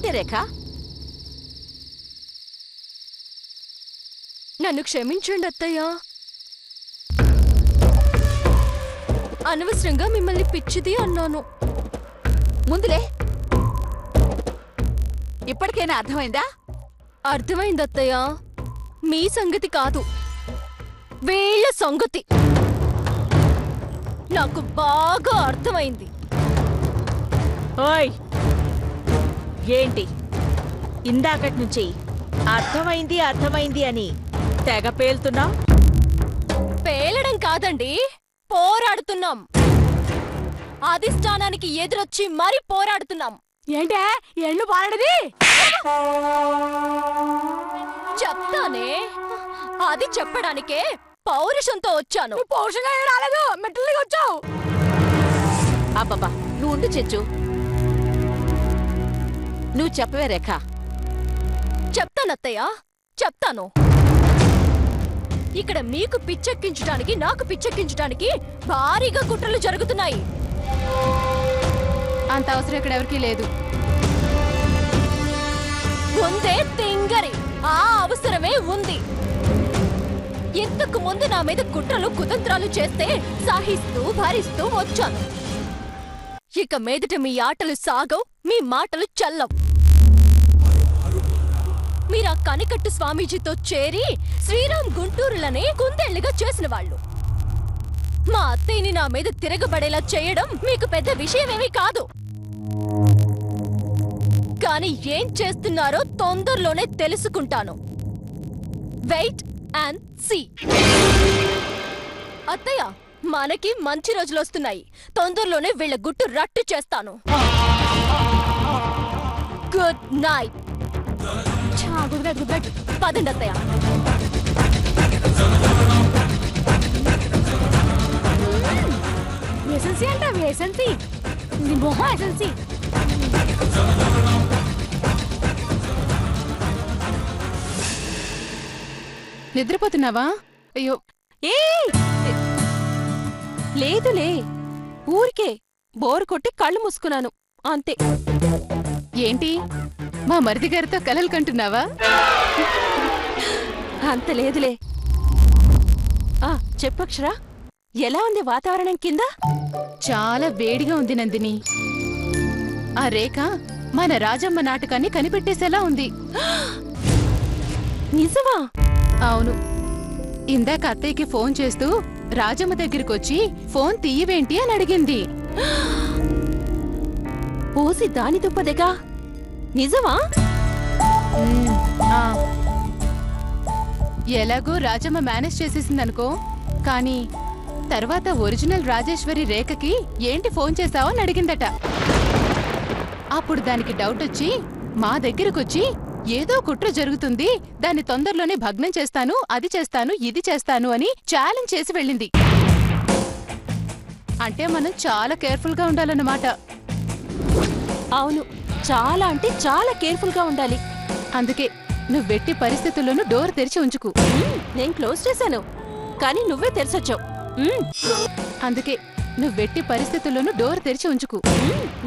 ఏంటి రేఖ? నన్ను క్షమించండి అత్తయ్య. అనవసరంగా మిమ్మల్ని పిచ్చిది అన్నాను. ముందులే, ఇప్పటికైనా అర్థమైందా? అర్థమైంది అత్తయ్య. మీ సంగతి కాదు, వీళ్ళ సంగతి నాకు బాగా అర్థమైంది. ఓయ్, ఏంటి ఇందాకటి నుంచి అర్థమైంది అర్థమైంది అని తెగ పేలుతున్నావు? పేలడం కాదండి, పోరాడుతున్నాం. అధిష్టానానికి ఎదురొచ్చి మరీ పోరాడుతున్నాం. ఏంటే ఎన్ను పాడది? చెప్తానే, అది చెప్పడానికే పౌరుషంతో వచ్చాను. పౌరుషంగా రాలేదు, మెట్లకి వచ్చావు. అబ్బబ్బా, నువ్వు ఉండు చెచ్చు. నువ్వు చెప్పవే రేఖ. చెప్తానత్తయ్య, చెప్తాను. ఇక్కడ మీకు పిచ్చెక్కించడానికి, నాకు పిచ్చెక్కించడానికి భారీగా కుట్రలు జరుగుతున్నాయి. అంత అవసరం ఇక్కడ ఎవరికీ లేదు. ఉందే తింగరి, ఆ అవసరమే ఉంది. ఇంతకు ముందు నా మీద కుట్రలు కుతంత్రాలు చేస్తే సహిస్తూ భరిస్తూ వచ్చాను. ఇక మీదట మీ ఆటలు సాగవు, మీ మాటలు చల్లవు. మీరా కనికట్టు స్వామీజీతో చేరి శ్రీరామ్ గుంటూరులనే కుందేళ్లుగా చేసిన వాళ్ళు. మా అత్తయ్యని నా మీద తిరగబడేలా చేయడం మీకు పెద్ద విషయమేమీ కాదు. కానీ ఏం చేస్తున్నారో తొందరలోనే తెలుసుకుంటాను. Wait and see. అత్తయ్య, మనకి మంచి రోజులొస్తున్నాయి. తొందరలోనే వీళ్ళ గుట్టు రట్టు చేస్తాను. Good night. పదండి అత్తయ్య. ఎసెన్సీ అంట, ఎసెన్సీ నీ మొహం ఎసెన్సీ. నిద్రపోతున్నావా? అయ్యో, ఏ లేదులే, ఊరికే బోరు కొట్టి కళ్ళు మూసుకున్నాను అంతే. ఏంటి మా మరిది గారితో కలలు కంటున్నావా? అంత లేదులే. చెప్పక్షరా, ఎలా ఉంది వాతావరణం కింద? చాలా వేడిగా ఉంది నందిని. ఆ రేఖ మన రాజమ్మ నాటకాన్ని కనిపెట్టేసేలా ఉంది. నిజమా? అవును. ఇందాక అత్తయ్యకి ఫోన్ చేస్తూ రాజమ్మ దగ్గరికొచ్చి ఫోన్ తీయవేంటి అని అడిగింది. పోసి దాని దుప్పదెగా. నిజమా? ఎలాగో రాజమ్మ మేనేజ్ చేసేసిందనుకో. కానీ తర్వాత ఒరిజినల్ రాజేశ్వరి రేఖకి ఏంటి ఫోన్ చేశావో అని అడిగిందట. అప్పుడు దానికి డౌట్ వచ్చి మా దగ్గరకొచ్చి ఏదో కుట్ర జరుగుతుంది, దాన్ని తొందరలోనే భగ్నం చేస్తాను, అది చేస్తాను, ఇది చేస్తాను అని ఛాలెంజ్ చేసి వెళ్ళింది. అంటే మనం చాలా కేర్ఫుల్ గా ఉండాలన్నమాట. అవును, చాలా అంటే చాలా కేర్ఫుల్ గా ఉండాలి. అందుకే నువ్వు వెట్టి పరిస్థితుల్లోనూ డోర్ తెరిచి ఉంచుకు. నేను క్లోజ్ చేశాను, కానీ నువ్వే తెరిచొచ్చావు. అందుకే నువ్వు వెట్టి పరిస్థితుల్లోనూ డోర్ తెరిచి ఉంచుకు.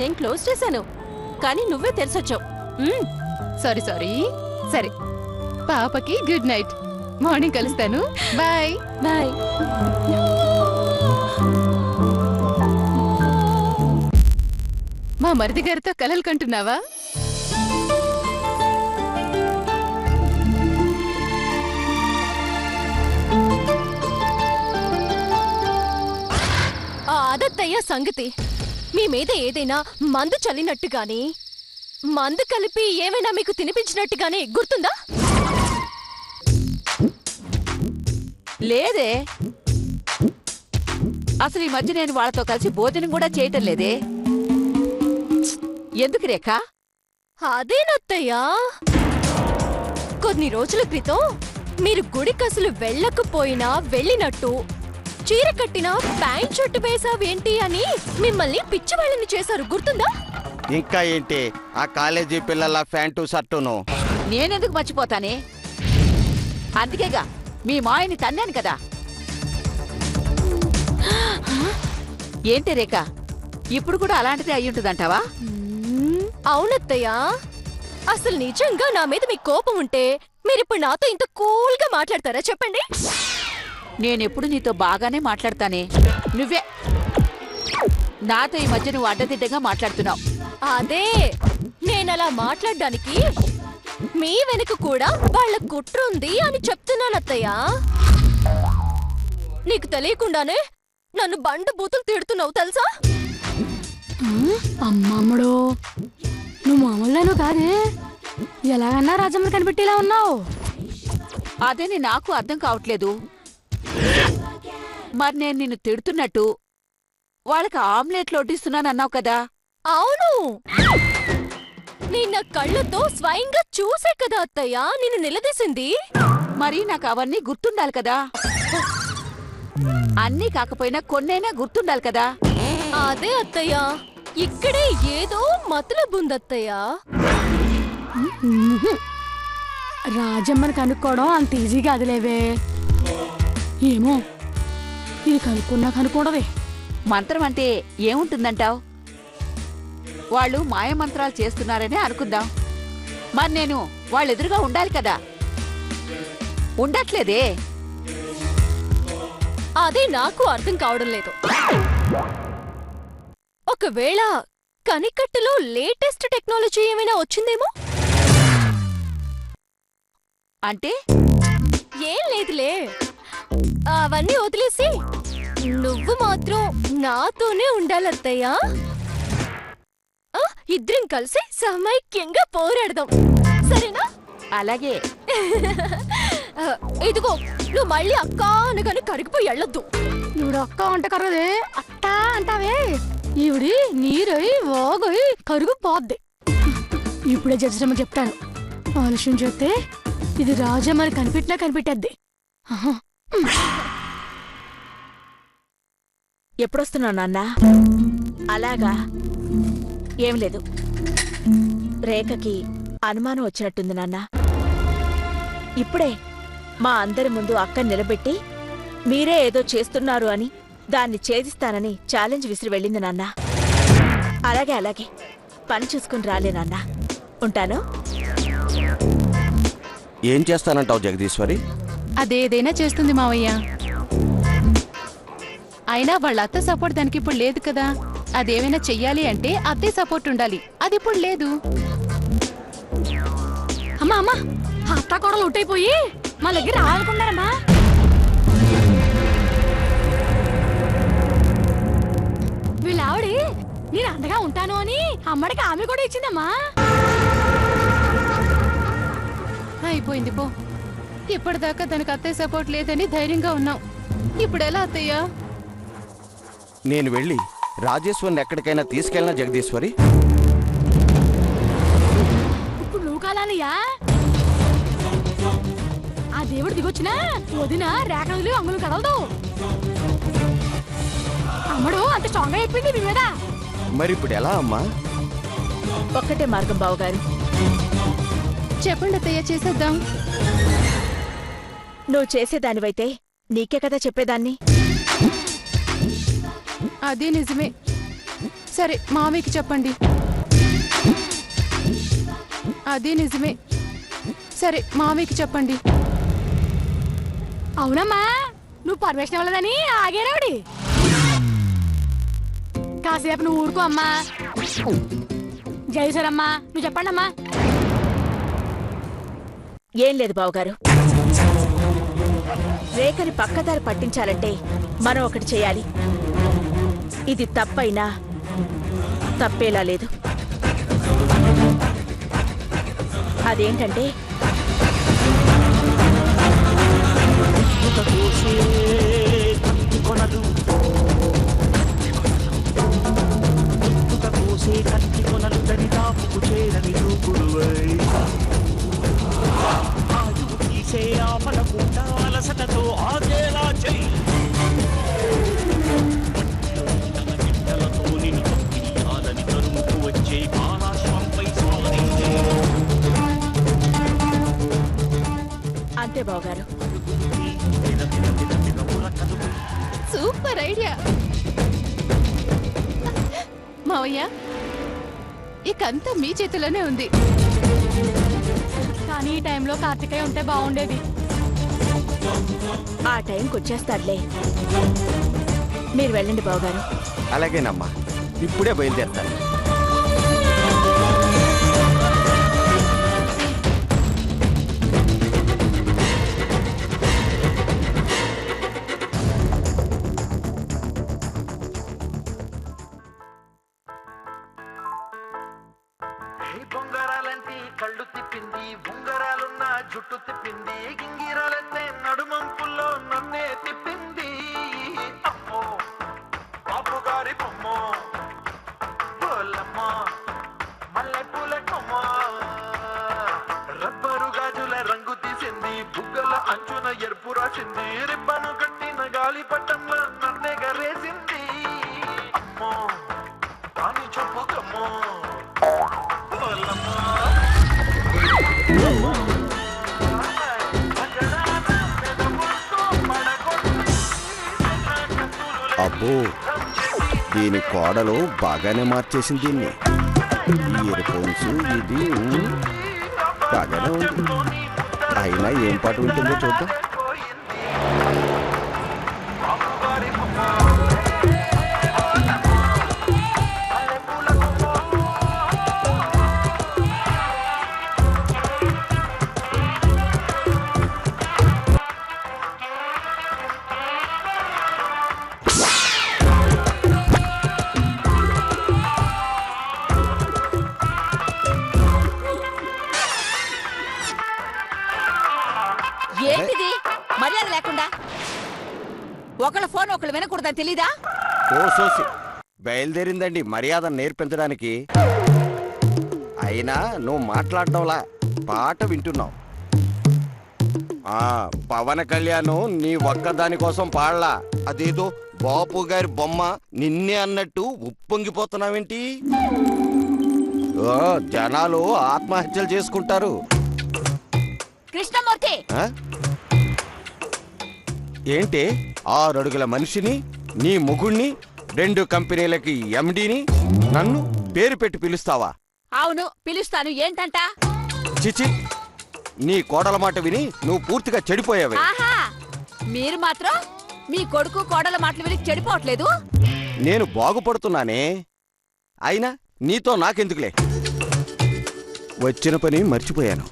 నేను క్లోజ్ చేశాను, కానీ నువ్వే తెరిచొచ్చావు. Sorry sorry. సరే, పాపకి గుడ్ నైట్. మార్నింగ్ కలుస్తాను. Bye bye. మా మరిది గారితో కలలు కంటున్నావా? అదత్తయ్య సంగతి. మీ మీద ఏదైనా మందు చల్లినట్టుగాని, మందు కలిపి ఏమైనా మీకు తినిపించినట్టుగానే గుర్తుందా? లేదే, అసలు ఈ మధ్య నేను వాళ్ళతో కలిసి భోజనం కూడా చేయటం లేదే. ఎందుకు రేఖ? అదేనత్తయ్యా, కొన్ని రోజుల క్రితం మీరు గుడికసలు వెళ్ళకపోయినా వెళ్ళినట్టు, చీర కట్టినా ప్యాంట్ షర్ట్ వేసావేంటి అని మిమ్మల్ని పిచ్చివాళ్ళని చేశారు, గుర్తుందా? ఇంకా ఏంటి ఆ కాలేజీ పిల్లల ప్యాంటు షర్టును? నేనెందుకు మర్చిపోతానే? అందుకేగా మీ మాయని తన్నాను కదా. ఏంటి రేఖ, ఇప్పుడు కూడా అలాంటిదే అయ్యుంటుందంటావా? అవునత్తయ్యా, అసలు నిజంగా నా మీద మీకు కోపం ఉంటే మీరిప్పుడు నాతో ఇంత కూల్గా మాట్లాడతారా చెప్పండి? నేనెప్పుడు నీతో బాగానే మాట్లాడతానే. నువ్వే నాతో ఈ మధ్య నువ్వు అడ్డదిడ్డగా మాట్లాడుతున్నావు. అదే నేనలా మాట్లాడడానికి మీ వెనుక కూడా వాళ్ళ కుట్ర ఉంది అని చెప్తున్నాను అత్తయ్య. నీకు తెలియకుండానే నన్ను బండ బూతులు తిడుతున్నావు తెలుసా? అమ్మమ్మడు నువ్వు మామూలుగాను కాదే, ఎలాగన్నా రాజమ్మ కనిపెట్టేలా ఉన్నావు. అదేని నాకు అర్థం కావట్లేదు. మరి నేను నిన్ను తిడుతున్నట్టు వాళ్ళకి ఆమ్లెట్లు వడ్డిస్తున్నానన్నావు కదా? అవును, నిన్న కళ్ళతో స్వయంగా చూసే కదా అత్తయ్య నిన్ను నిలదీసింది. మరి నాకు అవన్నీ గుర్తుండాలి కదా. అన్నీ కాకపోయినా కొన్నైనా గుర్తుండాలి కదా. అదే అత్తయ్య, ఇక్కడే ఏదో మతలబుందత్తయ్య. రాజమ్మని కనుక్కోవడం అంత ఈజీగా అదిలేవే. ఏమో ఇది కనుక్కోవడమే. మంత్రం అంటే ఏముంటుందంటావు? వాళ్ళు మాయమంత్రాలు చేస్తున్నారనే అనుకుందాం. మరి నేను వాళ్ళెదురుగా ఉండాలి కదా. ఉండట్లేదే. అదే నాకు అర్థం కావడం లేదు. ఒకవేళ కనికట్టులో లేటెస్ట్ టెక్నాలజీ ఏమైనా వచ్చిందేమో? అంటే ఏం లేదులే, అవన్నీ వదిలేసి నువ్వు మాత్రం నాతోనే ఉండాలత్తయ్యా. ఇద్దరం కలిసి సమైక్యంగా పోరాడదాం, సరేనా? అలాగే. ఇదిగో నువ్వు మళ్ళీ అక్క అనగానే కరిగిపోయి వెళ్ళొద్దు. ఈవిడ అక్క అంట కరగదే, అత్త అంటావే. ఈవిడి నీరై వాగై కరుగు పోద్ది. ఇప్పుడే జడ్జిరమ్మ చెప్తాను. ఆలస్యం చేస్తే ఇది రాజమ్మని కనిపెట్టేద్ది. ఎప్పుడొస్తున్నావు నాన్నా? అలాగా ఏం లేదు, రేఖకి అనుమానం వచ్చినట్టుంది నాన్నా. ఇప్పుడే మా అందరి ముందు అక్క నిలబెట్టి మీరే ఏదో చేస్తున్నారు అని దాన్ని ఛేదిస్తానని ఛాలెంజ్ విసిరి వెళ్ళింది నాన్నా. అలాగే పని చూసుకుని రాలే నాన్నా. ఉంటాను. ఏం చేస్తానంటావు జగదీశ్వరి? అదేదైనా చేస్తుంది మావయ్య. అయినా వాళ్ళ అత్త సపోర్ట్ దానికి ఇప్పుడు లేదు కదా. అదేమైనా చెయ్యాలి అంటే అత్తే సపోర్ట్ ఉండాలి, అది ఇప్పుడు లేదు. అమ్మా అత్త కూడా లొట్టయిపోయి మా దగ్గర రావాలనుకున్నారమ్మా. వీళ్ళావిడి నేను అండగా ఉంటాను అని అమ్మడికి ఆమె కూడా ఇచ్చిందమ్మా. అయిపోయింది పో. ఇప్పటిదాకా దానికి అత్తయ్య సపోర్ట్ లేదని ధైర్యంగా ఉన్నాం. ఇప్పుడు ఎలా అత్తయ్య? నేను వెళ్ళి రాజేశ్వరిని ఎక్కడికైనా తీసుకెళ్ళినా జగదీశ్వరి? ఇప్పుడు నువ్వు కాలానయ్యా. ఆ దేవుడు దిగొచ్చినా వదిన రేఖలు అంగులు కదలదు. అమ్మడు అంత స్ట్రాంగ్ అయిపోయింది మీ మీద. మరి ఇప్పుడు ఎలా అమ్మా? ఒక్కటే మార్గం బావగారు. చెప్పండి అత్తయ్య, చేసేద్దాం. నువ్వు చేసేదానివైతే నీకే కదా చెప్పేదాన్ని. అదే నిజమే. సరే మామయ్యకి చెప్పండి. అదే నిజమే. సరే మామయ్యకి చెప్పండి. అవునమ్మా, నువ్వు పర్మిషన్ ఇవ్వలేదని ఆగేరావిడి. కాసేపు నువ్వు ఊరుకో అమ్మా. జయసరమ్మా నువ్వు చెప్పండి అమ్మా. ఏం లేదు బావగారు, రేఖని పక్కదారి పట్టించాలంటే మనం ఒకటి చేయాలి. ఇది తప్పైనా తప్పేలా లేదు. అదేంటంటే అంతే బావగారు. సూపర్ ఐడియా మావయ్య. ఇకంతా మీ చేతిలోనే ఉంది. కానీ ఈ టైంలో కార్తికేయ ఉంటే బాగుండేది. ఆ టైంకి వచ్చేస్తాడులే. మీరు వెళ్ళండి బావగారు. అలాగేనమ్మా, ఇప్పుడే బయలుదేరుతాను. బొంగరాలంటి కళ్ళు తిప్పింది, బొంగరాలున్న జుట్టు తిప్పింది, గింగిరాలంటే నడుమంపుల్లో నన్నే తిప్పింది. అమ్మో బాబు గారి బొమ్మ, బోలమ్మ మల్లె పూల కొమ్మ, రబ్బరు గాజుల రంగు తీసింది, బుగ్గల అంచున ఎరుపు రాసింది, రిబ్బను కట్టిన గాలి పట్టంలో నన్నే గరేసింది. అమ్మో దాని చెప్పుకమ్మో. అబ్బో, దీని కోడలు బాగానే మార్చేసింది దీన్ని. ఈ ఇయర్ ఫోన్స్ ఇది బాగానే ఉంది. అయినా ఏం పాట ఉంటుందో చూద్దాం. ఏంటిది మర్యాద లేకుండా? ఒకళ్ళ ఫోన్ ఒకళ్ళు వినకూడదని తెలీదా? ఓ సోసి, బయలుదేరిందండి మర్యాద నేర్పించడానికి. అయినా నువ్వు మాట్లాడటంలా పాట వింటున్నావు. పవన్ కళ్యాణ్ నీ ఒక్కదాని కోసం పాడలా, అదేదో బాపు గారి బొమ్మ నిన్నే అన్నట్టు ఉప్పొంగిపోతున్నావేంటి? జనాలు ఆత్మహత్యలు చేసుకుంటారు. కృష్ణమూర్తి, ఏంటి 6 అడుగుల మనిషిని, నీ ముగుణ్ణి, 2 కంపెనీలకి ఎండీని నన్ను పేరు పెట్టి పిలుస్తావా? అవును పిలుస్తాను. ఏంటంట? చిచి, నీ కోడల మాట విని నువ్వు పూర్తిగా చెడిపోయావే. ఆహా, మీరు మాత్రం మీ కొడుకు కోడల మాటలు విని చెడిపోవట్లేదు. నేను బాగుపడుతున్నానే. అయినా నీతో నాకెందుకులే, వచ్చిన పని మర్చిపోయాను.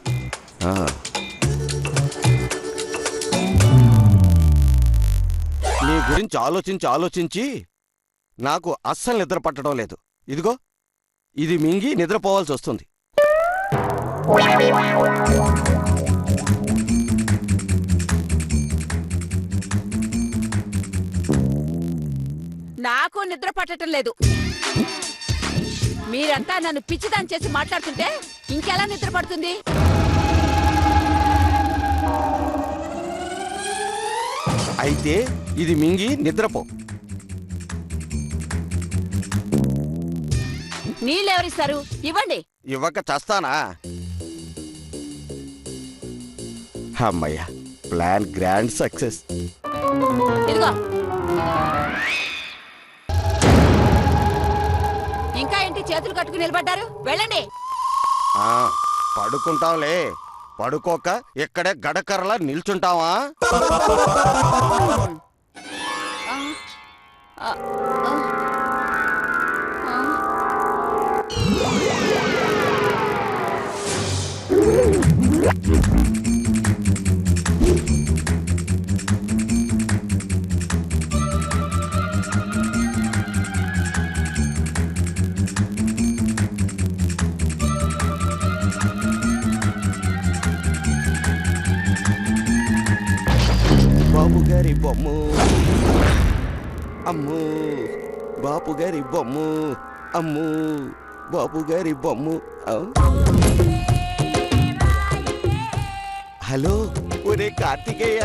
నీ గురించి ఆలోచించి ఆలోచించి నాకు అస్సలు నిద్ర పట్టడం లేదు. ఇదిగో ఇది మింగి నిద్రపోవాల్సి వస్తుంది. నాకు నిద్ర పట్టడం లేదు. మీరంతా నన్ను పిచ్చిదాన్ని చేసి మాట్లాడుతుంటే ఇంకెలా నిద్ర పడుతుంది? అయితే ఇది మింగి నిద్రపో. నీళ్ళెవరిస్తారు? ఇవ్వండి. ఇవ్వక చస్తానా? అమ్మయ్యా, ప్లాన్ గ్రాండ్ సక్సెస్. ఇదిగో, ఇంకా ఏంటి చేతులు కట్టుకుని నిలబడ్డారు? వెళ్ళండి. పడుకుంటాంలే, పడుకోక ఇక్కడే గడకర్రలా నిల్చుంటావా? బాబు గారి బొమ్మ, అమ్ము బాపు గారి బొమ్మ, అమ్ము బాపు గారి బొమ్మ. హలో, ఒరే కార్తికేయ,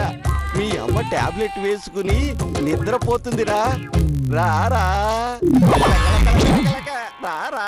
మీ అమ్మ టాబ్లెట్ వేసుకుని నిద్రపోతుందిరా, రారా రారా.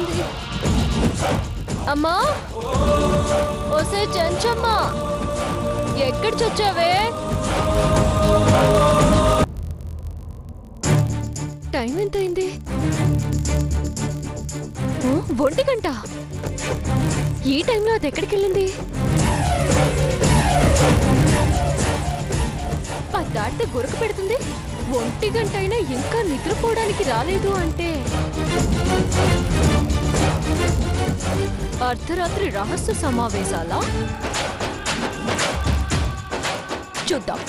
అవుతుంది. అమ్మా, ఓసే చెంచమ్మా, ఎక్కడ చచ్చావే? టైం ఎంత అయింది? 1 గంట. ఈ టైంలో అది ఎక్కడికి వెళ్ళింది? 10 దాటితే గురక పెడుతుంది. 1 గంట అయినా ఇంకా నిద్రపోవడానికి రాలేదు అంటే అర్ధరాత్రి రహస్య సమావేశాలా? చూద్దాం.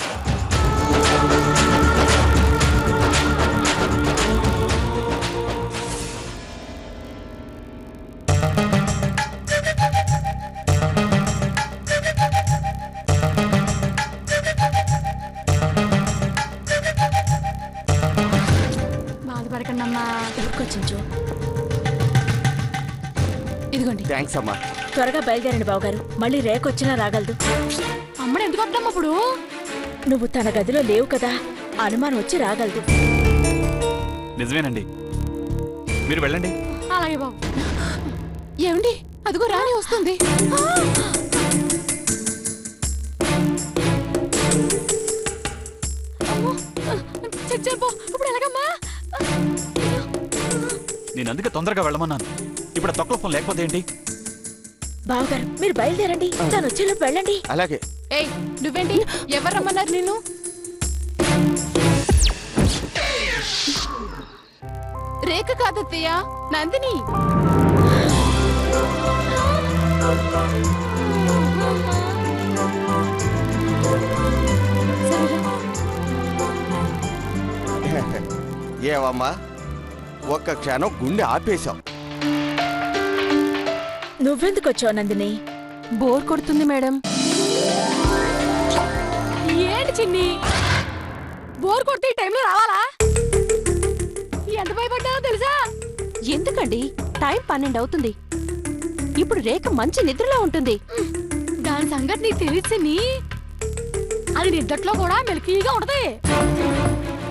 బాధపడకండి అమ్మా. ఊరుకొచ్చించు. ఇదిగోండి. థ్యాంక్స్ అమ్మా. త్వరగా బయలుదేరండి బావగారు, మళ్ళీ రేఖ వచ్చినా రాగలదు. అమ్మడు ఎందుకు వద్దాం అప్పుడు? నువ్వు తన గదిలో లేవు కదా, అనుమానం వచ్చి రాగలదు. నిజమేనండి, మీరు వెళ్ళండి. అలాగే బాబు. ఏమండి, అదిగో రాణి వస్తుంది. చచ్చాపో, ఇప్పుడు ఎలాగమ్మా? నేను అందుకే తొందరగా వెళ్ళమన్నాను. ఇప్పుడు తొక్కల ఫోన్ లేకపోతే ఏంటి? బావగారు మీరు బయలుదేరండి, తను వచ్చేలోపు వెళ్ళండి. అలాగే. ఏయ్, నువ్వేంటి? ఎవరు రమ్మన్నారు నిన్ను? రేఖ కాదత్తయ్య, నందిని. ఏవమ్మా, ఒక్క క్షణం గుండె ఆపేశాం. నువ్వెందుకు వచ్చావు నందిని? బోర్ కొడుతుంది మేడం. ఏంటి చిన్ని, బోర్ కొడితే ఈ టైంలో రావాలా? ఎంత భయపడ్డానో తెలుసా? ఎందుకండి, టైం 12 అవుతుంది. ఇప్పుడు రేఖ మంచి నిద్రలో ఉంటుంది. దాని సంగతి నీకు తెలిసి అది నిద్దట్లో కూడా మెలకీగా ఉంటది.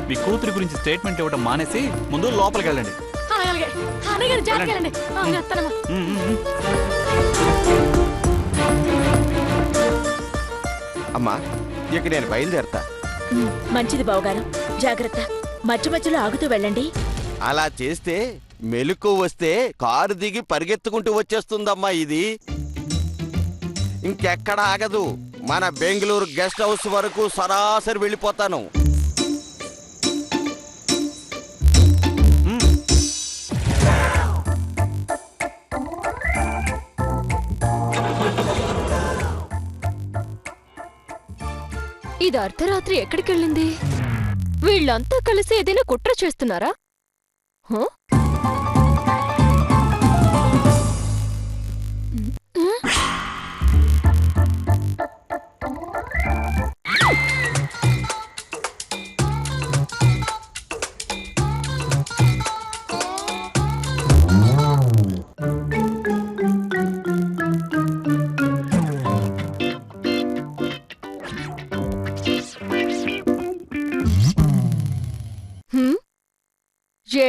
మీ కూతురి గురించి స్టేట్మెంట్ ఇవ్వడం మానేసి ముందు లోపలికి వెళ్ళండి. అలాగే అలాగే జాగ్రత్తగా అమ్మా, ఇక నేను బయలుదేరతా. మంచిది బావగారు, జాగ్రత్త. మధ్య మధ్యలో ఆగుతూ వెళ్ళండి. అలా చేస్తే మెలకు వస్తే కారు దిగి పరిగెత్తుకుంటూ వచ్చేస్తుందమ్మా. ఇది ఇంకెక్కడ ఆగదు. మన బెంగళూరు గెస్ట్ హౌస్ వరకు సరాసరి వెళ్ళిపోతాను. ఇది అర్ధరాత్రి ఎక్కడికెళ్ళింది? వీళ్ళంతా కలిసి ఏదైనా కుట్ర చేస్తున్నారా?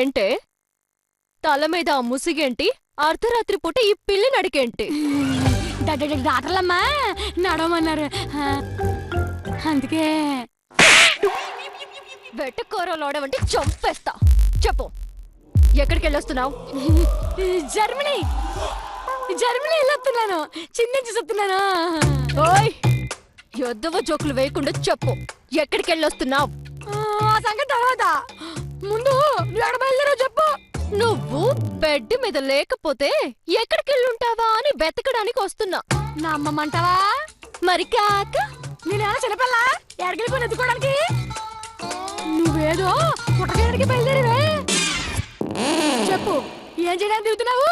ఏంటే తల మీద ఆ ముసిగేంటి? అర్ధరాత్రి పూట ఈ పిల్లి నడికేంటి? డాక్టర్లమ్మా నడవమన్నారు, అందుకే. వెట్టకూరలోడవంటే చంపేస్తా. చెప్పు, ఎక్కడికి వెళ్ళొస్తున్నావు? జర్మనీ వెళ్ళొస్తున్నాను. చిన్న చూస్తున్నాను. ఓయ్, యొద్దవ జోకులు వేయకుండా చెప్పు, ఎక్కడికి వెళ్ళొస్తున్నావు? ఆ సంగతి తర్వాత, ముందు ఎక్కడ బయలుదేరో చెప్పు. నువ్వు బెడ్ మీద లేకపోతే ఎక్కడికెళ్ళుంటావా అని వెతకడానికి వస్తున్నా. నమ్మమంటావా? మరి కాక నేనేమో చిన్నపిల్ల ఎక్కడికి ఎత్తుకోవడానికి? నువ్వేదో పుట్టడానికి బయలుదేరివే. చెప్పు, ఏం చేయడానికి దిగుతున్నావు?